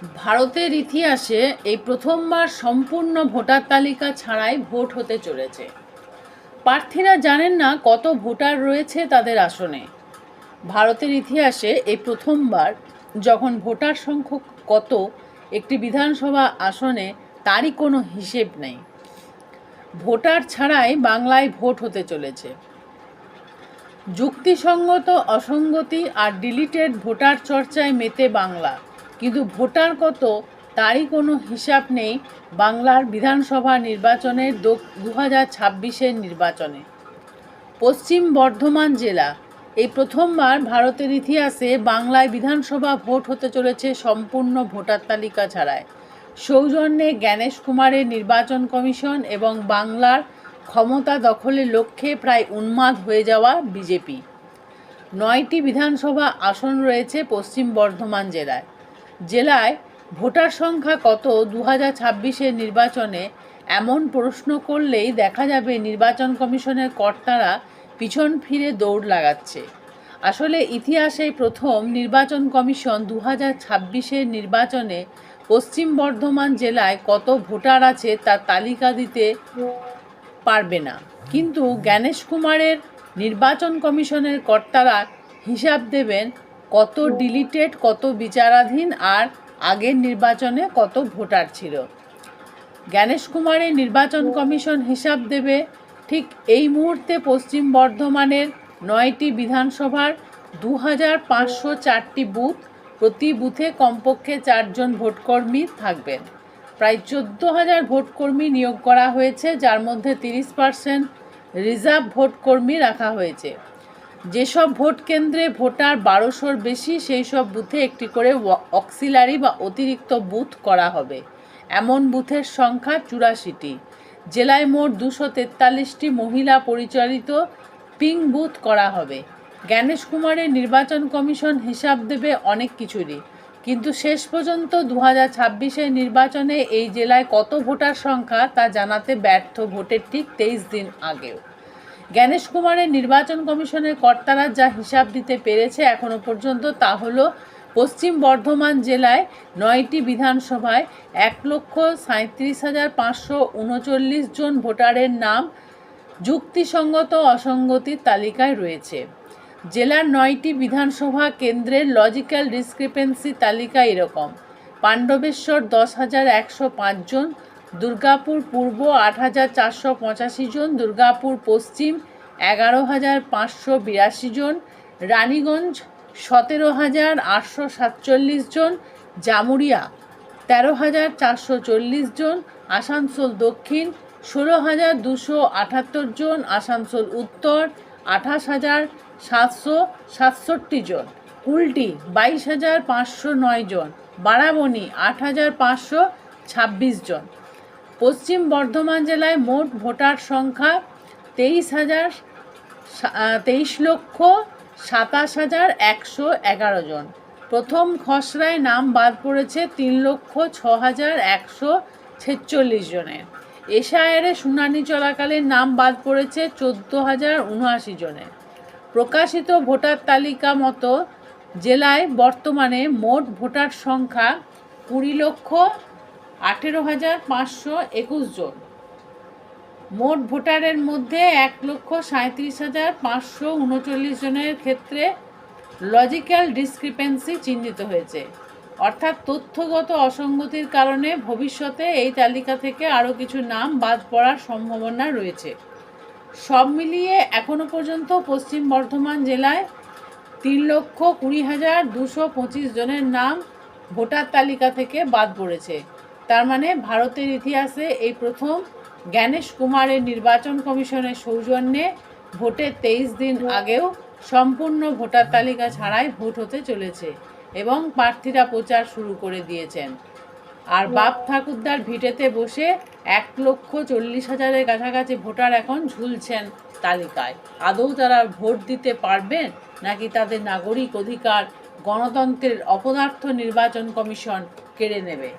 ভারতের ইতিহাসে এই প্রথমবার সম্পূর্ণ ভোটার তালিকা ছাড়াই ভোট হতে চলেছে। প্রার্থীরা জানেন না কত ভোটার রয়েছে তাদের আসনে। ভারতের ইতিহাসে এই প্রথমবার যখন ভোটার সংখ্যা কত একটি বিধানসভা আসনে তারই কোনো হিসেব নেই। ভোটার ছাড়াই বাংলায় ভোট হতে চলেছে। যুক্তিসঙ্গত অসঙ্গতি আর ডিলিটেড ভোটার চর্চায় মেতে বাংলা, কিন্তু ভোটার কত তারই কোনো হিসাব নেই বাংলার বিধানসভা নির্বাচনের 2026-এর নির্বাচনে। পশ্চিম বর্ধমান জেলা এই প্রথমবার ভারতের ইতিহাসে বাংলায় বিধানসভা ভোট হতে চলেছে সম্পূর্ণ ভোটার তালিকা ছাড়াই। সৌজন্যে জ্ঞানেশ কুমারের নির্বাচন কমিশন এবং বাংলার ক্ষমতা দখলের লক্ষ্যে প্রায় উন্মাদ হয়ে যাওয়া বিজেপি। 9টি বিধানসভা আসন রয়েছে পশ্চিম বর্ধমান জেলায়। জেলায় ভোটার সংখ্যা কত 2026-এর নির্বাচনে এমন প্রশ্ন করলেই দেখা যাবে নির্বাচন কমিশনের কর্তারা পিছন ফিরে দৌড় লাগাচ্ছে। আসলে ইতিহাসে প্রথম নির্বাচন কমিশন 2026-এর নির্বাচনে পশ্চিম বর্ধমান জেলায় কত ভোটার আছে তার তালিকা দিতে পারবে না, কিন্তু জ্ঞানেশ কুমারের নির্বাচন কমিশনের কর্তারা হিসাব দেবেন কত ডিলিটেড, কত বিচারাধীন আর আগের নির্বাচনে কত ভোটার ছিল। জ্ঞানেশ কুমারের নির্বাচন কমিশন হিসাব দেবে ঠিক এই মুহূর্তে পশ্চিম বর্ধমানের 9টি বিধানসভার 2504টি বুথ, প্রতি বুথে কমপক্ষে 4 জন ভোটকর্মী থাকবেন। প্রায় 14,000 ভোটকর্মী নিয়োগ করা হয়েছে, যার মধ্যে 30% রিজার্ভ ভোটকর্মী রাখা হয়েছে। যেসব ভোট কেন্দ্রে ভোটার 1200-র বেশি সেই সব বুথে একটি করে অক্সিলারি বা অতিরিক্ত বুথ করা হবে। এমন বুথের সংখ্যা 84টি। জেলায় মোট 243টি মহিলা পরিচালিত পিঙ্ক বুথ করা হবে। জ্ঞানেশ কুমারের নির্বাচন কমিশন হিসাব দেবে অনেক কিছুরই, কিন্তু শেষ পর্যন্ত 2026-এর নির্বাচনে এই জেলায় কত ভোটার সংখ্যা তা জানাতে ব্যর্থ ভোটের ঠিক 23 দিন আগেও। জ্ঞানেশ কুমারের নির্বাচন কমিশনের কর্তারা যা হিসাব দিতে পেরেছে এখনো পর্যন্ত তা হলো পশ্চিম বর্ধমান জেলায় 9টি বিধানসভায় 1,37,539 জন ভোটারের নাম যুক্তিসঙ্গত অসঙ্গতির তালিকায় রয়েছে। জেলার 9টি বিধানসভা কেন্দ্রের লজিক্যাল ডিসক্রিপেন্সি তালিকা এরকম: পাণ্ডবেশ্বর 10,105 জন, দুর্গাপুর পূর্ব 8,485 জন, দুর্গাপুর পশ্চিম 11,582 জন, রানীগঞ্জ 17,847 জন, জামুরিয়া 13,440 জন, আসানসোল দক্ষিণ 16,278 জন, আসানসোল উত্তর 28,767 জন, কুলটি 22,509 জন, বারাবণী 8,526 জন। পশ্চিম বর্ধমান জেলায় মোট ভোটার সংখ্যা 23,27,111 জন। প্রথম খসড়ায় নাম বাদ পড়েছে 3,06,146 জনের। এসআইআরে শুনানি চলাকালীন নাম বাদ পড়েছে 14,079 জনের। প্রকাশিত ভোটার তালিকা মতো জেলায় বর্তমানে মোট ভোটার সংখ্যা 20,18,521 জন। মোট ভোটারের মধ্যে 1,37,539 জনের ক্ষেত্রে লজিক্যাল ডিসক্রিপেন্সি চিহ্নিত হয়েছে, অর্থাৎ তথ্যগত অসঙ্গতির কারণে ভবিষ্যতে এই তালিকা থেকে আরও কিছু নাম বাদ পড়ার সম্ভাবনা রয়েছে। সব মিলিয়ে এখনও পর্যন্ত পশ্চিম বর্ধমান জেলায় 3,20,225 জনের নাম ভোটার তালিকা থেকে বাদ পড়েছে। তার মানে ভারতের ইতিহাসে এই প্রথম জ্ঞানেশ কুমারের নির্বাচন কমিশনের সৌজন্যে ভোটের 23 দিন আগেও সম্পূর্ণ ভোটার তালিকা ছাড়াই ভোট হতে চলেছে এবং প্রার্থীরা প্রচার শুরু করে দিয়েছেন। আর বাপ ঠাকুরদার ভিটেতে বসে 1,40,000-এর কাছাকাছি ভোটার এখন ঝুলছেন তালিকায়। আদৌ তারা ভোট দিতে পারবেন নাকি তাদের নাগরিক অধিকার গণতন্ত্রের অপদার্থ নির্বাচন কমিশন কেড়ে নেবে?